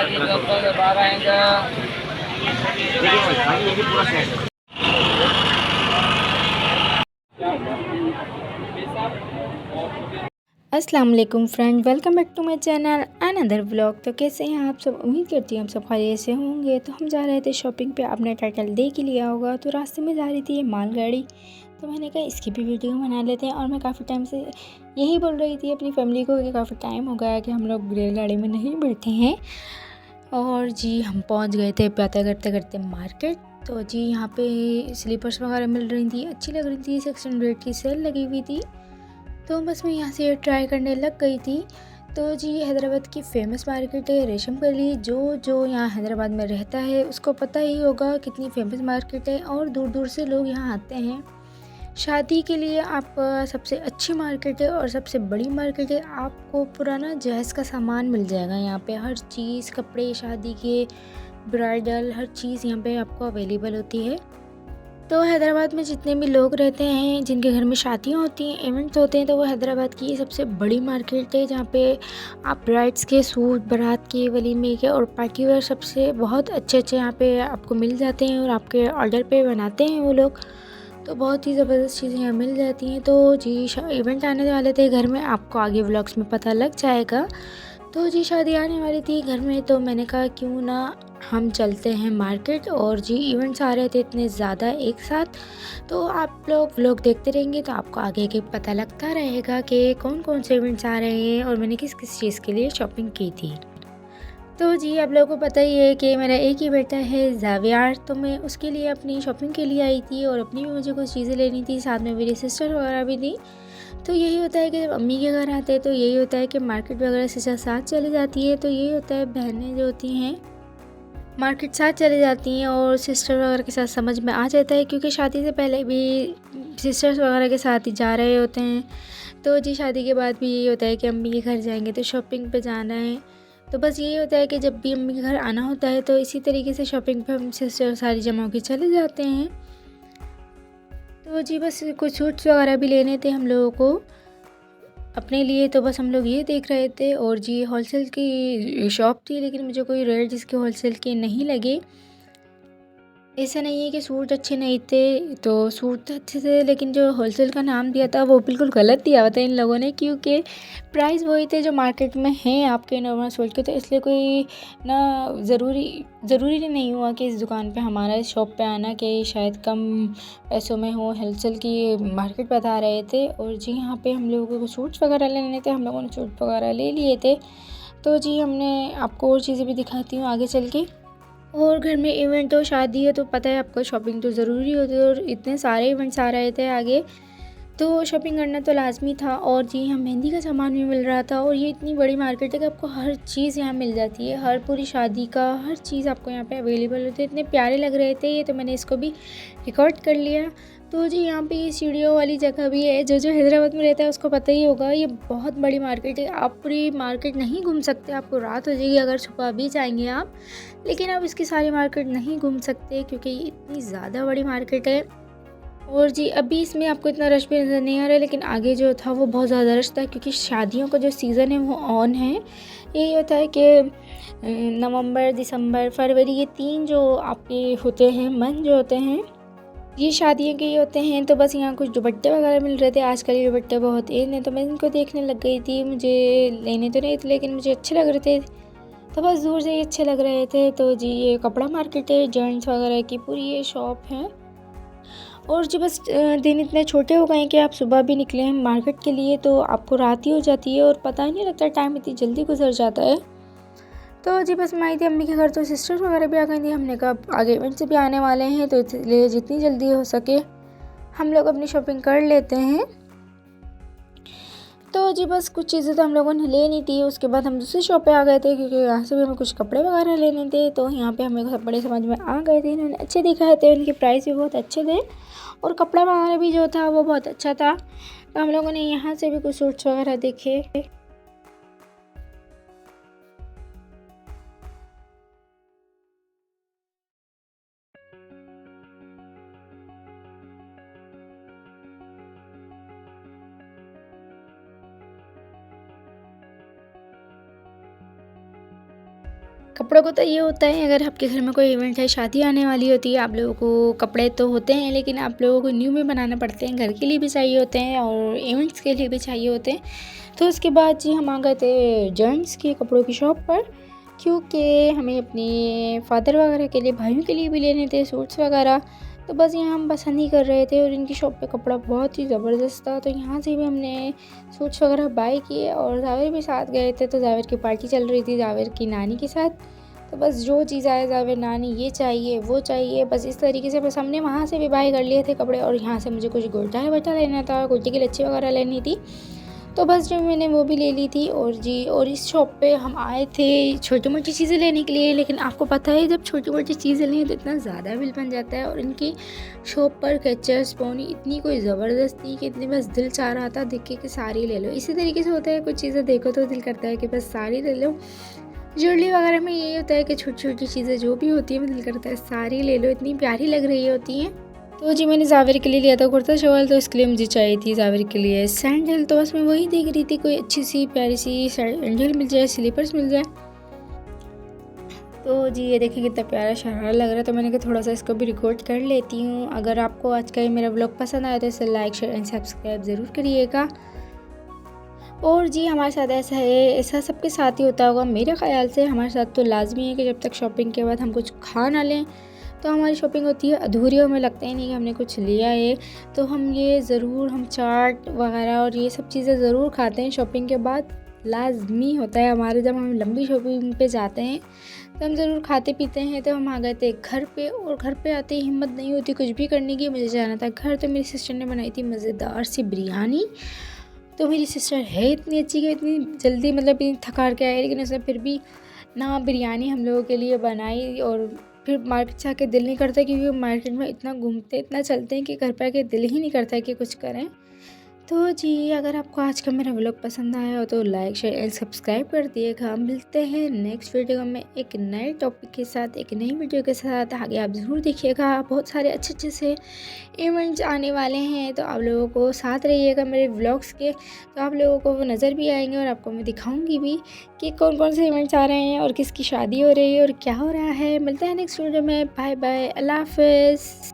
अस्सलाम वालेकुम friend, welcome back to my channel and other vlog. तो कैसे हैं आप सब? उम्मीद करती हूँ हम सब खैरियत से होंगे। तो हम जा रहे थे शॉपिंग पे, आपने टाइटल देख ही लिया होगा। तो रास्ते में जा रही थी ये मालगाड़ी, तो मैंने कहा इसकी भी वीडियो बना लेते हैं। और मैं काफ़ी टाइम से यही बोल रही थी अपनी फैमिली को कि काफ़ी टाइम हो गया कि हम लोग रेलगाड़ी में नहीं बैठे हैं। और जी हम पहुँच गए थे पता करते करते मार्केट। तो जी यहाँ पे स्लीपर्स वगैरह मिल रही थी, अच्छी लग रही थी, 600 की सेल लगी हुई थी। तो बस मैं यहाँ से ट्राई करने लग गई थी। तो जी हैदराबाद की फ़ेमस मार्केट है रेशम गली। जो यहाँ हैदराबाद में रहता है उसको पता ही होगा कितनी फेमस मार्केट है, और दूर दूर से लोग यहाँ आते हैं शादी के लिए। आपका सबसे अच्छी मार्केट है और सबसे बड़ी मार्केट है। आपको पुराना जहेज़ का सामान मिल जाएगा यहाँ पे, हर चीज़, कपड़े शादी के, ब्राइडल, हर चीज़ यहाँ पे आपको अवेलेबल होती है। तो हैदराबाद में जितने भी लोग रहते हैं जिनके घर में शादियाँ होती हैं, इवेंट्स होते हैं, तो वो हैदराबाद की सबसे बड़ी मार्केट है जहाँ पे आप ब्राइड्स के सूट, बारात के, वलीमे के और पार्टी वेयर सबसे बहुत अच्छे अच्छे यहाँ पे आपको मिल जाते हैं, और आपके ऑर्डर पे बनाते हैं वो लोग। तो बहुत ही ज़बरदस्त चीज़ें यहाँ मिल जाती हैं। तो जी इवेंट आने वाले थे घर में, आपको आगे व्लॉग्स में पता लग जाएगा। तो जी शादी आने वाली थी घर में, तो मैंने कहा क्यों ना हम चलते हैं मार्केट। और जी इवेंट्स आ रहे थे इतने ज़्यादा एक साथ, तो आप लोग व्लॉग देखते रहेंगे तो आपको आगे के पता लगता रहेगा कि कौन कौन से इवेंट्स आ रहे हैं और मैंने किस किस चीज़ के लिए शॉपिंग की थी। तो जी आप लोगों को पता ही है कि मेरा एक ही बेटा है ज़ावियार, तो मैं उसके लिए अपनी शॉपिंग के लिए आई थी, और अपनी भी मुझे कुछ चीज़ें लेनी थी, साथ में मेरी सिस्टर वगैरह भी थी। तो यही होता है कि जब अम्मी के घर आते हैं तो यही होता है कि मार्केट वगैरह सिस्टर साथ चली जाती है। तो यही होता है, बहनें जो होती हैं मार्केट साथ चली जाती हैं और सिस्टर वगैरह के साथ समझ में आ जाता है, क्योंकि शादी से पहले भी सिस्टर्स वगैरह के साथ ही जा रहे होते हैं। तो जी शादी के बाद भी यही होता है कि अम्मी के घर जाएंगे तो शॉपिंग पे जाना है। तो बस यही होता है कि जब भी अम्मी के घर आना होता है तो इसी तरीके से शॉपिंग पे हम सिस्टर सारी जमा होकर चले जाते हैं। तो जी बस कुछ सूट्स वगैरह भी लेने थे हम लोगों को अपने लिए, तो बस हम लोग ये देख रहे थे। और जी होलसेल की शॉप थी, लेकिन मुझे कोई रेट जिसके होलसेल के नहीं लगे। ऐसा नहीं है कि सूट अच्छे नहीं थे, तो सूट तो अच्छे थे, लेकिन जो होलसेल का नाम दिया था वो बिल्कुल गलत दिया हुआ था इन लोगों ने, क्योंकि प्राइस वही थे जो मार्केट में हैं आपके नॉर्मल सूट के। तो इसलिए कोई ना ज़रूरी नहीं हुआ कि इस दुकान पे हमारा इस शॉप पे आना कि शायद कम पैसों में हो। होलसेल की मार्केट बता रहे थे। और जी यहाँ पे हम लोगों को सूट्स वगैरह लेने थे, हम लोगों ने सूट वगैरह ले लिए थे। तो जी हमने आपको और चीज़ें भी दिखाती हूँ आगे चल के। और घर में इवेंट हो, शादी है, तो पता है आपको शॉपिंग तो ज़रूरी होती है, और इतने सारे इवेंट्स आ रहे थे आगे, तो शॉपिंग करना तो लाजमी था। और जी यहाँ मेहंदी का सामान भी मिल रहा था, और ये इतनी बड़ी मार्केट है कि आपको हर चीज़ यहाँ मिल जाती है, हर पूरी शादी का हर चीज़ आपको यहाँ पे अवेलेबल होती है। इतने प्यारे लग रहे थे ये, तो मैंने इसको भी रिकॉर्ड कर लिया। तो जी यहाँ पे ये सीढ़ियों वाली जगह भी है, जो हैदराबाद में रहता है उसको पता ही होगा, ये बहुत बड़ी मार्केट है। आप पूरी मार्केट नहीं घूम सकते, आपको रात हो जाएगी अगर सुबह भी जाएंगे आप, लेकिन आप इसकी सारी मार्केट नहीं घूम सकते क्योंकि ये इतनी ज़्यादा बड़ी मार्केट है। और जी अभी इसमें आपको इतना रश भी नज़र नहीं आ रहा है, लेकिन आगे जो था वो बहुत ज़्यादा रश था, क्योंकि शादियों का जो सीज़न है वो ऑन है। यही होता है कि नवंबर, दिसंबर, फरवरी, ये 3 जो आपके होते हैं मंथ जो होते हैं, ये शादियों के ही होते हैं। तो बस यहाँ कुछ दुपट्टे वगैरह मिल रहे थे, आजकल ये दुपट्टे बहुत इन हैं, तो मैं इनको देखने लग गई थी। मुझे लेने तो नहीं थे, लेकिन मुझे अच्छे लग रहे थे, तो बस दूर से ही अच्छे लग रहे थे। तो जी ये कपड़ा मार्केट है, जेंट्स वगैरह की पूरी ये शॉप है। और जी बस दिन इतने छोटे हो गए हैं कि आप सुबह भी निकले हैं मार्केट के लिए तो आपको रात ही हो जाती है, और पता ही नहीं लगता, टाइम इतनी जल्दी गुजर जाता है। तो जी बस मैं आई थी अम्मी के घर, तो सिस्टर्स वगैरह भी आ गई थी। हमने कहा आगे इवेंट से भी आने वाले हैं, तो इसलिए जितनी जल्दी हो सके हम लोग अपनी शॉपिंग कर लेते हैं। तो जी बस कुछ चीज़ें तो हम लोगों ने ले ली थी, उसके बाद हम दूसरी शॉप पे आ गए थे, क्योंकि यहाँ से भी हमें कुछ कपड़े वगैरह लेने थे। तो यहाँ पे हमें कपड़े समझ में आ गए थे, इन्होंने अच्छे दिखाए थे, उनके प्राइस भी बहुत अच्छे थे, और कपड़ा वगैरह भी जो था वो बहुत अच्छा था। तो हम लोगों ने यहाँ से भी कुछ सूट्स वगैरह देखे। कपड़ों को तो ये होता है, अगर आपके घर में कोई इवेंट है, शादी आने वाली होती है, आप लोगों को कपड़े तो होते हैं, लेकिन आप लोगों को न्यू भी बनाना पड़ते हैं। घर के लिए भी चाहिए होते हैं और इवेंट्स के लिए भी चाहिए होते हैं। तो उसके बाद जी हम आ गए थे जेंट्स के कपड़ों की शॉप पर, क्योंकि हमें अपने फादर वगैरह के लिए, भाइयों के लिए भी लेने थे सूट्स वगैरह। तो बस यहाँ हम पसंद ही कर रहे थे और इनकी शॉप पे कपड़ा बहुत ही ज़बरदस्त था। तो यहाँ से भी हमने सूट्स वगैरह बाय किए और जावेर भी साथ गए थे। तो जावेर की पार्टी चल रही थी जावेर की नानी के साथ। तो बस जो चीज़ आए जावेर नानी ये चाहिए वो चाहिए, बस इस तरीके से बस हमने वहाँ से भी बाय कर लिए थे कपड़े। और यहाँ से मुझे कुछ गोटा वटा लेना था, कुर्ती की लच्छी वगैरह लेनी थी। तो बस जो मैंने वो भी ले ली थी। और जी और इस शॉप पे हम आए थे छोटी मोटी चीज़ें लेने के लिए, लेकिन आपको पता है जब छोटी मोटी चीज़ें लें तो इतना ज़्यादा बिल बन जाता है। और इनकी शॉप पर कैचर स्पोनी इतनी कोई ज़बरदस्त थी कि इतनी बस दिल चाह रहा था देख के कि सारी ले लो। इसी तरीके से होता है, कुछ चीज़ें देखो तो दिल करता है कि बस सारी ले लो। ज्वेलरी वगैरह में यही होता है कि छोटी छोटी चीज़ें जो भी होती है दिल करता है सारी ले लो, इतनी प्यारी लग रही होती हैं। तो जी मैंने जावेर के लिए लिया था कुर्ता शॉल, तो इसके लिए मुझे चाहिए थी जावेर के लिए सैंडल। तो बस मैं वही देख रही थी कोई अच्छी सी प्यारी सी सैंडल मिल जाए, स्लीपर्स मिल जाए। तो जी ये देखिए कितना प्यारा शरारा लग रहा है। तो मैंने कहा थोड़ा सा इसको भी रिकॉर्ड कर लेती हूँ। अगर आपको आज का ये मेरा ब्लॉग पसंद आया तो इसे लाइक शेयर एंड सब्सक्राइब ज़रूर करिएगा। और जी हमारे साथ ऐसा है, ऐसा सबके साथ ही होता होगा मेरे ख़्याल से। हमारे साथ तो लाजमी है कि जब तक शॉपिंग के बाद हम कुछ खा ना लें तो हमारी शॉपिंग होती है अधूरी। हमें लगता ही नहीं कि हमने कुछ लिया है। तो हम ये ज़रूर, हम चाट वगैरह और ये सब चीज़ें ज़रूर खाते हैं शॉपिंग के बाद। लाजमी होता है हमारे, जब हम लंबी शॉपिंग पे जाते हैं तो हम ज़रूर खाते पीते हैं। तो हम आ गए थे घर पे और घर पे आते ही हिम्मत नहीं होती कुछ भी करने की, मुझे जाना था घर। तो मेरी सिस्टर ने बनाई थी मज़ेदार सी बिरयानी। तो मेरी सिस्टर है इतनी अच्छी कि इतनी जल्दी मतलब इतनी थकार के आई, लेकिन उसने फिर भी ना बिरयानी हम लोगों के लिए बनाई। और फिर मार्केट से आके दिल नहीं करता, क्योंकि मार्केट में इतना घूमते इतना चलते हैं कि घर पे आके दिल ही नहीं करता कि कुछ करें। तो जी अगर आपको आज का मेरा व्लॉग पसंद आया हो तो लाइक शेयर एंड सब्सक्राइब कर दिएगा। मिलते हैं नेक्स्ट वीडियो में एक नए टॉपिक के साथ, एक नई वीडियो के साथ। आगे आप ज़रूर देखिएगा, बहुत सारे अच्छे अच्छे से इवेंट्स आने वाले हैं। तो आप लोगों को साथ रहिएगा मेरे व्लॉग्स के, तो आप लोगों को वो नज़र भी आएंगे और आपको मैं दिखाऊंगी भी कि कौन कौन से इवेंट्स आ रहे हैं और किसकी शादी हो रही है और क्या हो रहा है। मिलते हैं नेक्स्ट वीडियो में। बाय बाय, अल्लाह हाफ़िज़।